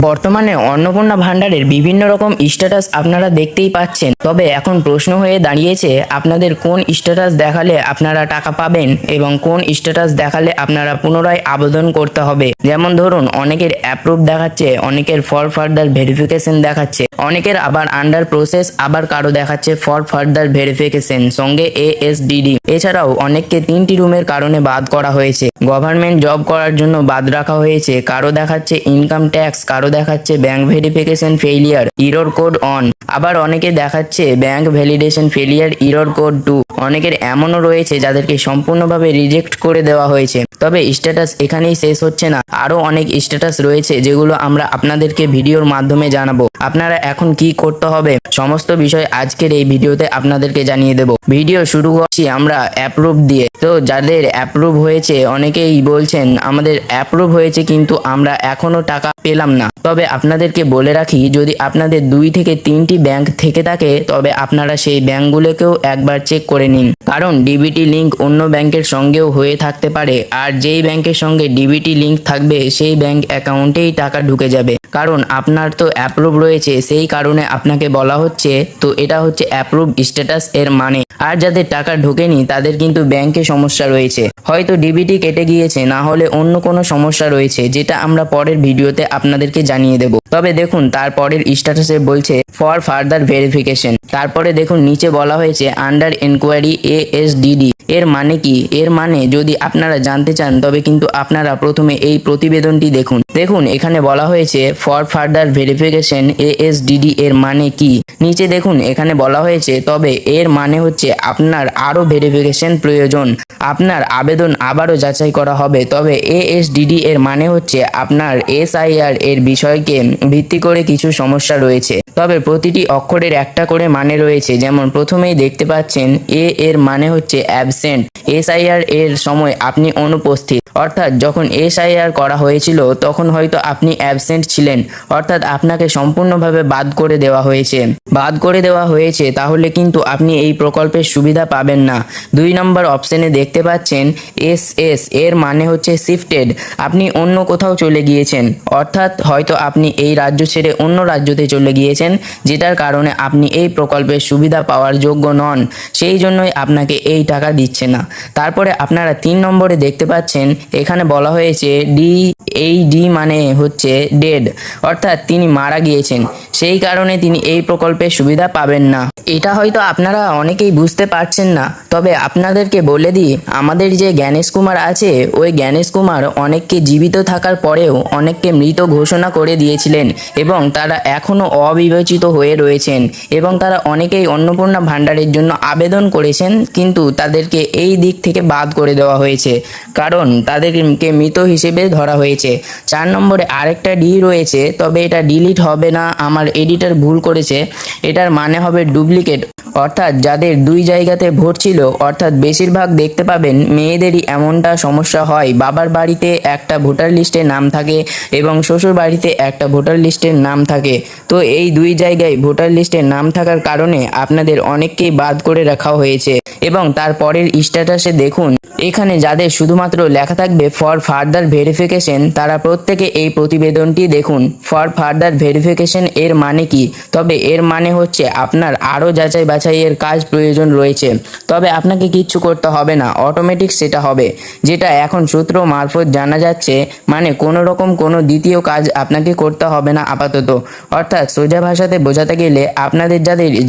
বর্তমানে অন্নপূর্ণা ভান্ডারের বিভিন্ন রকম স্ট্যাটাস আপনারা দেখতেই পাচ্ছেন। তবে এখন প্রশ্ন হয়ে দাঁড়িয়েছে আপনাদের কোন স্ট্যাটাস দেখালে আপনারা টাকা পাবেন এবং কোন স্ট্যাটাস দেখালে আপনারা পুনরায় আবেদন করতে হবে। যেমন ধরুন, অনেকের অ্যাপ্রুভ দেখাচ্ছে, অনেকের ফর ফার্দার ভেরিফিকেশন দেখাচ্ছে, অনেকের আবার আন্ডার প্রসেস, আবার কারো দেখাচ্ছে ফর ফার্দার ভেরিফিকেশন সঙ্গে ASDD। এছাড়াও অনেককে 3টি রুমের কারণে বাদ করা হয়েছে, গভর্নমেন্ট জব করার জন্য বাদ রাখা হয়েছে, কারো দেখাচ্ছে ইনকাম ট্যাক্স, কারো দেখাচ্ছে bank verification failure error code on, আবার অনেকে দেখাচ্ছে bank validation failure error code 2। অনেকের এমনও রয়েছে যাদেরকে সম্পূর্ণভাবে রিজেক্ট করে দেওয়া হয়েছে। তবে স্ট্যাটাস এখানেই শেষ হচ্ছে না, আরও অনেক স্ট্যাটাস রয়েছে যেগুলো আমরা আপনাদেরকে ভিডিওর মাধ্যমে জানাবো। আপনারা এখন কি করতে হবে সমস্ত বিষয় আজকের এই ভিডিওতে আপনাদেরকে জানিয়ে দেব। ভিডিও শুরু করছি আমরা অ্যাপ্রুভ দিয়ে। তো যাদের অ্যাপ্রুভ হয়েছে, অনেকেই বলছেন আমাদের অ্যাপ্রুভ হয়েছে কিন্তু আমরা এখনো টাকা পেলাম না। তবে আপনাদেরকে বলে রাখি, যদি আপনাদের 2 থেকে 3টি ব্যাংক থেকে থাকে তবে আপনারা সেই ব্যাংকগুলোকেও একবার চেক করে নিন, কারণ ডিবিটি লিঙ্ক অন্য ব্যাংকের সঙ্গেও হয়ে থাকতে পারে। আর যেই ব্যাংকের সঙ্গে ডিবিটি লিঙ্ক থাকবে সেই ব্যাংক অ্যাকাউন্টেই টাকা ঢুকে যাবে, কারণ আপনার তো অ্যাপ্রুভ রয়েছে, সেই কারণে আপনাকে বলা হচ্ছে। তো এটা হচ্ছে অ্যাপ্রুভ স্ট্যাটাস এর মানে। আর যাদের টাকা ঢোকেনি তাদের কিন্তু ব্যাংকে সমস্যা রয়েছে, হয়তো ডিবিটি কেটে গিয়েছে, না হলে অন্য কোনো সমস্যা রয়েছে, যেটা আমরা পরের ভিডিওতে আপনাদেরকে জানিয়ে দেব। তবে দেখুন, তারপরের স্ট্যাটাসে বলছে ফর ফার্দার ভেরিফিকেশন, তারপরে দেখুন নিচে বলা হয়েছে আন্ডার ইনকোয়ারি ASDD। এর মানে কি? এর মানে যদি আপনারা জানতে চান তবে কিন্তু আপনারা প্রথমে এই প্রতিবেদনটি দেখুন। দেখুন এখানে বলা হয়েছে ফর ফার্দার ভেরিফিকেশন ASDD এর মানে কি। নিচে দেখুন এখানে বলা হয়েছে তবে এর মানে হচ্ছে আপনার আরও ভেরিফিকেশন প্রয়োজন, আপনার আবেদন আবারও যাচাই করা হবে। তবে ASDD এর মানে হচ্ছে আপনার SIR এর বিষয়কে ভিত্তি করে কিছু সমস্যা রয়েছে। তবে প্রতিটি অক্ষরের একটা করে মানে রয়েছে। যেমন প্রথমেই দেখতে পাচ্ছেন A এর মানে হচ্ছে অ্যাবসেন্ট, SIR এর সময় আপনি অনুপস্থিত, অর্থাৎ যখন SIR করা হয়েছিল তখন হয়তো আপনি অ্যাবসেন্ট ছিলেন, অর্থাৎ আপনাকে সম্পূর্ণভাবে বাদ করে দেওয়া হয়েছে, তাহলে কিন্তু আপনি এই প্রকল্পের সুবিধা পাবেন না। 2 নম্বর অপশনে দেখতে পাচ্ছেন SS এর মানে হচ্ছে শিফটেড, আপনি অন্য কোথাও চলে গিয়েছেন, অর্থাৎ হয়তো আপনি এই রাজ্য ছেড়ে অন্য রাজ্যতে চলে গিয়েছেন, যেটার কারণে আপনি এই প্রকল্পের সুবিধা পাওয়ার যোগ্য নন, সেই জন্যই আপনাকে এই টাকা দিচ্ছে না। তারপরে আপনারা 3 নম্বরে দেখতে পাচ্ছেন এখানে বলা হয়েছে DAD মানে হচ্ছে ডেড, অর্থাৎ তিনি মারা গিয়েছেন, সেই কারণে তিনি এই প্রকল্পের সুবিধা পাবেন না। এটা হয়তো আপনারা অনেকেই বুঝতে পারছেন না। তবে আপনাদেরকে বলে দিই, আমাদের যে জ্ঞানেশ কুমার আছে, ওই জ্ঞানেশ কুমার অনেককে জীবিত থাকার পরেও অনেককে মৃত ঘোষণা করে দিয়েছিলেন এবং তারা এখনও অবিবেচিত হয়ে রয়েছেন এবং তারা অনেকেই অন্নপূর্ণা ভান্ডারের জন্য আবেদন করেছেন, কিন্তু তাদেরকে এই দিক থেকে বাদ করে দেওয়া হয়েছে, কারণ তাদেরকে মৃত হিসেবে ধরা হয়েছে। 4 নম্বরে আরেকটা ডি রয়েছে, তবে এটা ডিলিট হবে না, আমার এডিটর ভুল করেছে, এটার মানে হবে ডুপ্লিকেট, অর্থাৎ যাদের 2 জায়গাতে ভোট ছিল, অর্থাৎ বেশিরভাগ দেখতে পাবেন মেয়েদেরই এমনটা সমস্যা হয়, বাবার বাড়িতে একটা ভোটার লিস্টে নাম থাকে এবং শ্বশুর বাড়িতে একটা ভোটার লিস্টের নাম থাকে। তো এই 2 জায়গায় ভোটার লিস্টে নাম থাকার কারণে আপনাদের অনেককেই বাদ করে রাখা হয়েছে। এবং তারপরের স্ট্যাটাসে দেখুন এখানে যাদের শুধুমাত্র লেখা থাকবে ফর ফার্দার ভেরিফিকেশন, তারা প্রত্যেকে এই প্রতিবেদনটি দেখুন। ফর ফার্দার ভেরিফিকেশন এর মানে কি? তবে এর মানে হচ্ছে আপনার আরও যাচাই বাছাইয়ের কাজ প্রয়োজন রয়েছে, তবে আপনাকে কিচ্ছু করতে হবে না, অটোমেটিক সেটা হবে, যেটা এখন সূত্র মারফত জানা যাচ্ছে। মানে কোনো রকম কোনো দ্বিতীয় কাজ আপনাকে করতে হবে না আপাতত। অর্থাৎ সোজা ভাষাতে বোঝাতে গেলে আপনাদের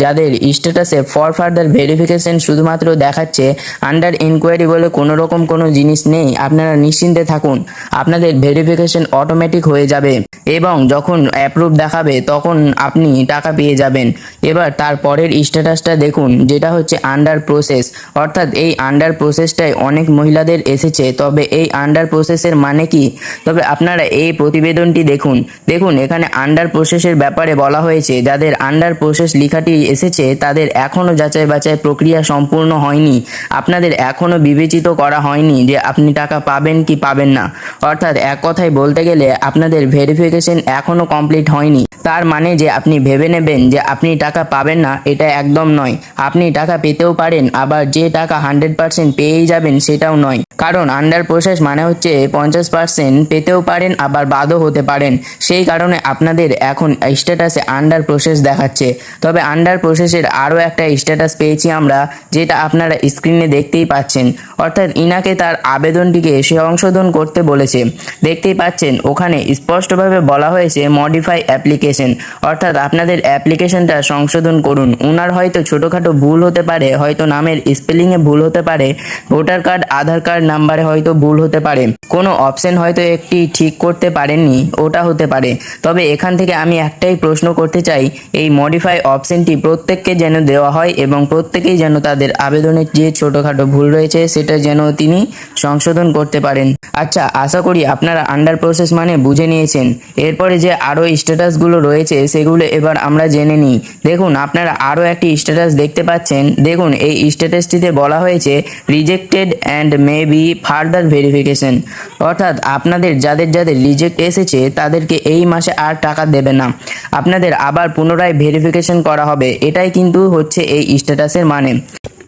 যাদের স্ট্যাটাসে ফর ফার্দার ভেরিফিকেশন শুধুমাত্র দেখাচ্ছে, আন্ডার ইনকোয়ারি বলে কোনো রকম কোনো জিনিস নেই, আপনারা নিশ্চিন্তে থাকুন, আপনাদের ভেরিফিকেশন অটোমেটিক হয়ে যাবে এবং যখন অ্যাপ্রুভ দেখাবে তখন আপনি টাকা পেয়ে যাবেন। এবার তারপরের স্ট্যাটাসটা দেখুন, যেটা হচ্ছে আন্ডার প্রসেস, অর্থাৎ এই আন্ডার প্রসেসটাই অনেক মহিলাদের এসেছে। তবে এই আন্ডার প্রসেসের মানে কি? তবে আপনারা এই প্রতিবেদনটি দেখুন এখানে আন্ডার প্রসেসের ব্যাপারে বলা হয়েছে হয়েছে যাদের আন্ডার প্রসেস লেখাটি এসেছে তাদের এখনও যাচাই বাছাই প্রক্রিয়া সম্পূর্ণ হয়নি, আপনাদের এখনও বিবেচিত করা হয়নি যে আপনি টাকা পাবেন কি পাবেন না। অর্থাৎ এক কথায় বলতে গেলে আপনাদের ভেরিফিকেশন এখনও কমপ্লিট হয়নি। তার মানে যে আপনি ভেবে নেবেন যে আপনি টাকা পাবেন না, এটা একদম নয়। আপনি টাকা পেতেও পারেন, আবার যে টাকা 100% পেয়েই যাবেন সেটাও নয়। কারণ আন্ডার প্রসেস মানে হচ্ছে 50% পেতেও পারেন আবার বাদও হতে পারেন। সেই কারণে আপনাদের এখন স্ট্যাটাসে আন্ডার প্রসেস দেখাচ্ছে। তবে আন্ডার প্রসেসের আরও একটা স্ট্যাটাস পেয়েছি আমরা, যেটা আপনারা স্ক্রিনে দেখতেই পাচ্ছেন। অর্থাৎ ইনাকে তার আবেদনটিকে সংশোধন করতে বলেছে। দেখতেই পাচ্ছেন ওখানে স্পষ্টভাবে বলা হয়েছে মডিফাই অ্যাপ্লিকেশন, অর্থাৎ আপনাদের অ্যাপ্লিকেশনটা সংশোধন করুন। ওনার হয়তো ছোটোখাটো ভুল হতে পারে, হয়তো নামের স্পেলিংয়ে ভুল হতে পারে, ভোটার কার্ড আধার কার্ড নাম্বারে হয়তো ভুল হতে পারে, কোনো অপশন হয়তো একটি ঠিক করতে পারেননি, ওটা হতে পারে। তবে এখান থেকে আমি একটাই প্রশ্ন করতে চাই, এই মডিফাই অপশনটি প্রত্যেককে যেন দেওয়া হয় এবং প্রত্যেকেই যেন তাদের আবেদনের যে ছোটোখাটো ভুল রয়েছে সেটা যেন তিনি সংশোধন করতে পারেন। আচ্ছা, আশা করি আপনারা আন্ডার প্রসেস মানে বুঝে নিয়েছেন। এরপরে যে আরও স্ট্যাটাসগুলো রয়েছে সেগুলো এবার আমরা জেনে নিই। দেখুন, আপনারা আরও একটি স্ট্যাটাস দেখতে পাচ্ছেন। দেখুন, এই স্ট্যাটাসটিতে বলা হয়েছে rejected and may be further verification, অর্থাৎ আপনাদের যাদের যাদের রিজেক্ট এসেছে তাদেরকে এই মাসে আর টাকা দেবে না, আপনাদের আবার পুনরায় ভেরিফিকেশন করা হবে। এটাই কিন্তু হচ্ছে এই স্ট্যাটাসের মানে।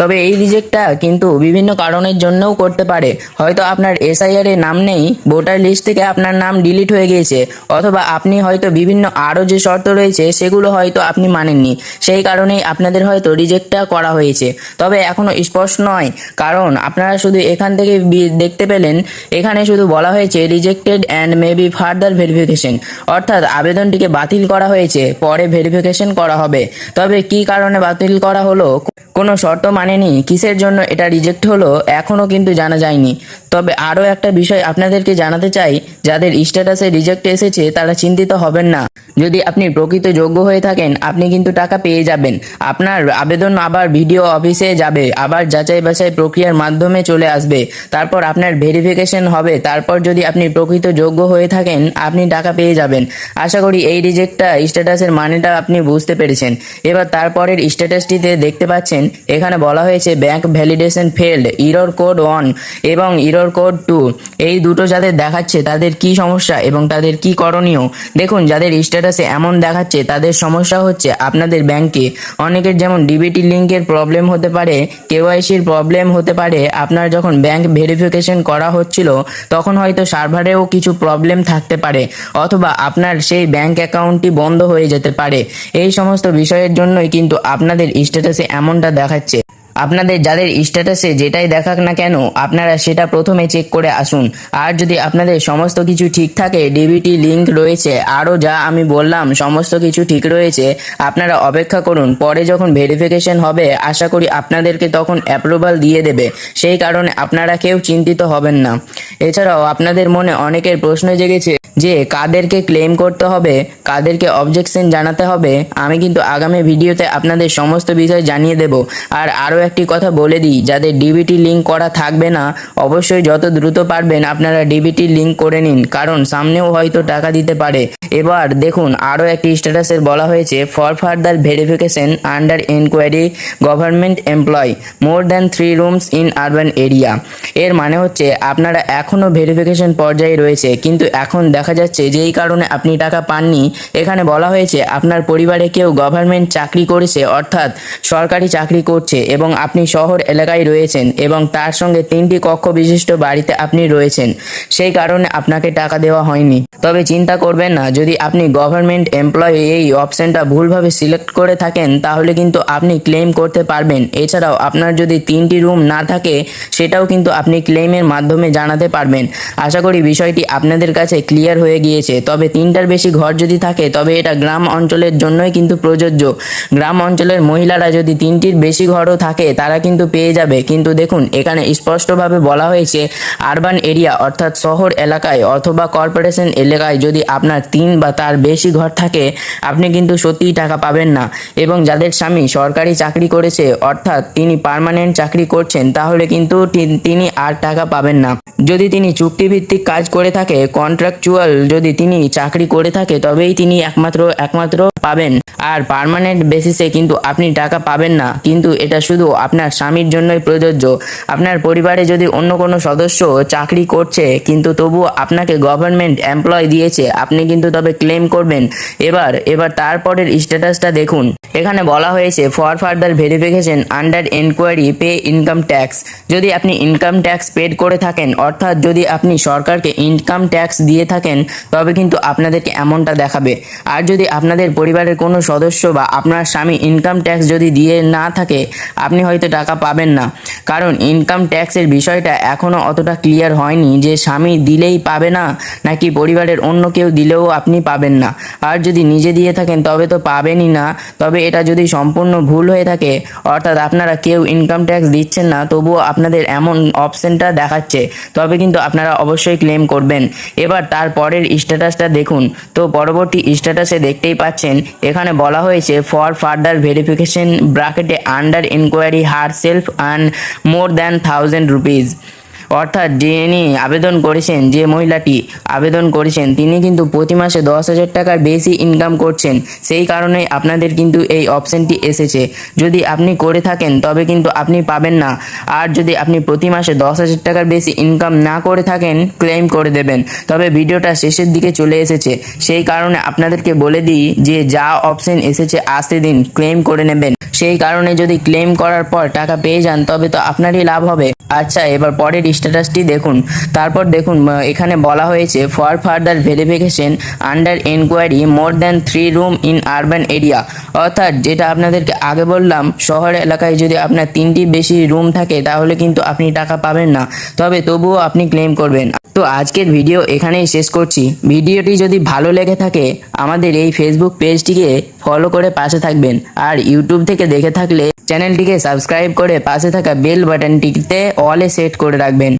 তবে এই রিজেক্টটা কিন্তু বিভিন্ন কারণের জন্যও করতে পারে। হয়তো আপনার এসআইআর এ নাম নেই, ভোটার লিস্ট থেকে আপনার নাম ডিলিট হয়ে গিয়েছে, অথবা আপনি হয়তো বিভিন্ন আরও যে শর্ত রয়েছে সেগুলো হয়তো আপনি মানেননি, সেই কারণেই আপনাদের হয়তো রিজেক্টটা করা হয়েছে। তবে এখনও স্পষ্ট নয়, কারণ আপনারা শুধু এখান থেকে দেখতে পেলেন এখানে শুধু বলা হয়েছে rejected and may be further verification, অর্থাৎ আবেদনটিকে বাতিল করা হয়েছে, পরে ভেরিফিকেশন করা হবে। তবে কি কারণে বাতিল করা হলো, কোনো শর্ত মানেনি, কিসের জন্য এটা রিজেক্ট হলো এখনও কিন্তু জানা যায়নি। তবে আরও একটা বিষয় আপনাদেরকে জানাতে চাই, যাদের স্ট্যাটাসে রিজেক্ট এসেছে তারা চিন্তিত হবেন না। যদি আপনি প্রকৃত যোগ্য হয়ে থাকেন আপনি কিন্তু টাকা পেয়ে যাবেন। আপনার আবেদন আবার ভিডিও অফিসে যাবে, আবার যাচাই বাছাই প্রক্রিয়ার মাধ্যমে চলে আসবে, তারপর আপনার ভেরিফিকেশন হবে, তারপর যদি আপনি প্রকৃত যোগ্য হয়ে থাকেন আপনি টাকা পেয়ে যাবেন। আশা করি এই রিজেক্টটা স্ট্যাটাসের মানেটা আপনি বুঝতে পেরেছেন। এবার তারপরের স্ট্যাটাসটিতে দেখতে পাচ্ছেন এখানে বলা হয়েছে bank validation failed, error code 1 এবং ইরর কোড 2, এই দুটো যাদের দেখাচ্ছে তাদের কি সমস্যা এবং তাদের কি করণীয়। দেখুন, যাদের স্ট্যাটাসে এমন দেখাচ্ছে তাদের সমস্যা হচ্ছে আপনাদের ব্যাংকে অনেকের যেমন ডিবিটি লিঙ্কের প্রবলেম হতে পারে, কেওয়াইসির প্রবলেম হতে পারে। আপনার যখন ব্যাংক ভেরিফিকেশন করা হচ্ছিল তখন হয়তো সার্ভারেও কিছু প্রবলেম থাকতে পারে, অথবা আপনার সেই ব্যাংক অ্যাকাউন্টটি বন্ধ হয়ে যেতে পারে। এই সমস্ত বিষয়ের জন্যই কিন্তু আপনাদের স্ট্যাটাসে এমনটা দেখাচ্ছে। আপনাদের যাদের স্ট্যাটাসে যেটাই দেখাক না কেন আপনারা সেটা প্রথমে চেক করে আসুন। আর যদি আপনাদের সমস্ত কিছু ঠিক থাকে, ডিবিটি লিঙ্ক রয়েছে, আরও যা আমি বললাম সমস্ত কিছু ঠিক রয়েছে, আপনারা অপেক্ষা করুন। পরে যখন ভেরিফিকেশন হবে আশা করি আপনাদেরকে তখন অ্যাপ্রুভাল দিয়ে দেবে। সেই কারণে আপনারা কেউ চিন্তিত হবেন না। এছাড়াও আপনাদের মনে অনেকের প্রশ্ন জেগেছে যে কাদেরকে ক্লেম করতে হবে, কাদেরকে অবজেকশন জানাতে হবে। আমি কিন্তু আগামী ভিডিওতে আপনাদের সমস্ত বিষয় জানিয়ে দেব। আর আরও একটি কথা বলে দিই, যাদের ডিবিটি লিঙ্ক করা থাকবে না অবশ্যই যত দ্রুত পারবেন আপনারা ডিবিটি লিঙ্ক করে নিন, কারণ সামনেও হয়তো টাকা দিতে পারে। এবার দেখুন, আরও একটি স্ট্যাটাসের বলা হয়েছে for further verification under enquiry government employ more than 3 rooms in urban area. এর মানে হচ্ছে আপনারা এখনও ভেরিফিকেশন পর্যায়ে রয়েছে, কিন্তু এখন দেখা যাচ্ছে যেই কারণে আপনি টাকা পাননি। এখানে বলা হয়েছে আপনার পরিবারে কেউ গভর্নমেন্ট চাকরি করেছে, অর্থাৎ সরকারি চাকরি করছে এবং আপনি শহর এলাকায় রয়েছেন এবং তার সঙ্গে 3টি কক্ষ বিশিষ্ট বাড়িতে আপনি রয়েছেন, সেই কারণে আপনাকে টাকা দেওয়া হয়নি। তবে চিন্তা করবেন না, যদি আপনি গভর্নমেন্ট এমপ্লয়ি এই অপশনটা ভুলভাবে সিলেক্ট করে থাকেন তাহলে কিন্তু আপনি ক্লেম করতে পারবেন। এছাড়াও আপনার যদি 3টি রুম না থাকে সেটাও কিন্তু আপনি ক্লেমের মাধ্যমে জানাতে পারবেন। আশা করি বিষয়টি আপনাদের কাছে ক্লিয়ার হয়ে গিয়েছে। তবে 3টার বেশি ঘর যদি থাকে তবে এটা গ্রাম অঞ্চলের জন্যই কিন্তু প্রযোজ্য। গ্রাম অঞ্চলের মহিলারা যদি 3টির বেশি ঘরও থাকে তারা কিন্তু পেয়ে যাবে। কিন্তু দেখুন এখানে স্পষ্টভাবে বলা হয়েছে আরবান এরিয়া অর্থাৎ শহর এলাকায় অথবা কর্পোরেশন এলাকায় যদি আপনার 3 বা তার বেশি ঘর থাকে আপনি কিন্তু সত্যিই টাকা পাবেন না। এবং যাদের স্বামী সরকারি চাকরি করেছে অর্থাৎ তিনি পার্মানেন্ট চাকরি করছেন তাহলে কিন্তু তিনি আর টাকা পাবেন না। যদি তিনি চুক্তিভিত্তিক কাজ করে থাকে, কন্ট্রাকচুয়াল যদি তিনি চাকরি করে থাকে তবেই তিনি একমাত্র পাবেন। আর পার্মানেন্ট বেসিসে কিন্তু আপনি টাকা পাবেন না। কিন্তু এটা শুধু আপনার স্বামীর জন্যই প্রযোজ্য। আপনার পরিবারে যদি অন্য কোনো সদস্য চাকরি করছে কিন্তু তবুও আপনাকে গভর্নমেন্ট এমপ্লয় দিয়েছে, আপনি কিন্তু তবে ক্লেম করবেন। এবার তারপরের স্ট্যাটাসটা দেখুন। এখানে বলা হয়েছে for further verification under enquiry pay income tax. যদি আপনি ইনকাম ট্যাক্স পেড করে থাকেন অর্থাৎ যদি আপনি সরকারকে ইনকাম ট্যাক্স দিয়ে থাকেন তবে কিন্তু আপনাদেরকে এমনটা দেখাবে। আর যদি আপনাদের পরিবারের কোনো সদস্য বা আপনার স্বামী ইনকাম ট্যাক্স যদি দিয়ে না থাকে আপনি হয়তো টাকা পাবেন না। কারণ ইনকাম ট্যাক্সের বিষয়টা এখনও অতটা ক্লিয়ার হয়নি যে স্বামী দিলেই পাবে না নাকি পরিবারের অন্য কেউ দিলেও আপনি পাবেন না। আর যদি নিজে দিয়ে থাকেন তবে তো পাবেনই না। তবে এটা যদি সম্পূর্ণ ভুল হয়ে থাকে অর্থাৎ আপনারা কেউ ইনকাম ট্যাক্স দিচ্ছেন না তবুও আপনাদের এমন অপশনটা দেখাচ্ছে তবে কিন্তু আপনারা অবশ্যই ক্লেম করবেন। এবার তারপরের স্ট্যাটাসটা দেখুন। তো পরবর্তী স্ট্যাটাসে দেখতেই পাচ্ছেন এখানে বলা হয়েছে ফর ফার্দার ভেরিফিকেশন ব্র্যাকেটে under inquiry her self earn more than 1000 rupees. অর্থাৎ যিনি আবেদন করেছেন, যে মহিলাটি আবেদন করেছেন তিনি কিন্তু প্রতি মাসে 10,000 টাকার বেশি ইনকাম করছেন। সেই কারণে আপনাদের কিন্তু এই অপশনটি এসেছে। যদি আপনি করে থাকেন তবে কিন্তু আপনি পাবেন না। আর যদি আপনি প্রতি মাসে 10,000 টাকার বেশি ইনকাম না করে থাকেন ক্লেম করে দেবেন। তবে ভিডিওটা শেষের দিকে চলে এসেছে সেই কারণে আপনাদেরকে বলে দিই যে যা অপশন এসেছে আসতে দিন, ক্লেম করে নেবেন। সেই কারণে যদি ক্লেম করার পর টাকা পেয়ে যান তবে তো আপনারই লাভ হবে। আচ্ছা, এবার পরের স্ট্যাটাসটি দেখুন। তারপর দেখুন এখানে বলা হয়েছে for further verification under enquiry more than 3 room in urban area. অর্থাৎ যেটা আপনাদেরকে আগে বললাম, শহর এলাকায় যদি আপনার 3টি বেশি রুম থাকে তাহলে কিন্তু আপনি টাকা পাবেন না, তবে তবুও আপনি ক্লেম করবেন। তো আজকের ভিডিও এখানেই শেষ করছি। ভিডিওটি যদি ভালো লেগে থাকে আমাদের এই ফেসবুক পেজটিকে ফলো করে পাশে থাকবেন। আর ইউটিউব থেকে দেখে থাকলে চ্যানেলটিকে সাবস্ক্রাইব করে পাশে থাকা বেল বাটনটিতে অলে সেট করে রাখবেন।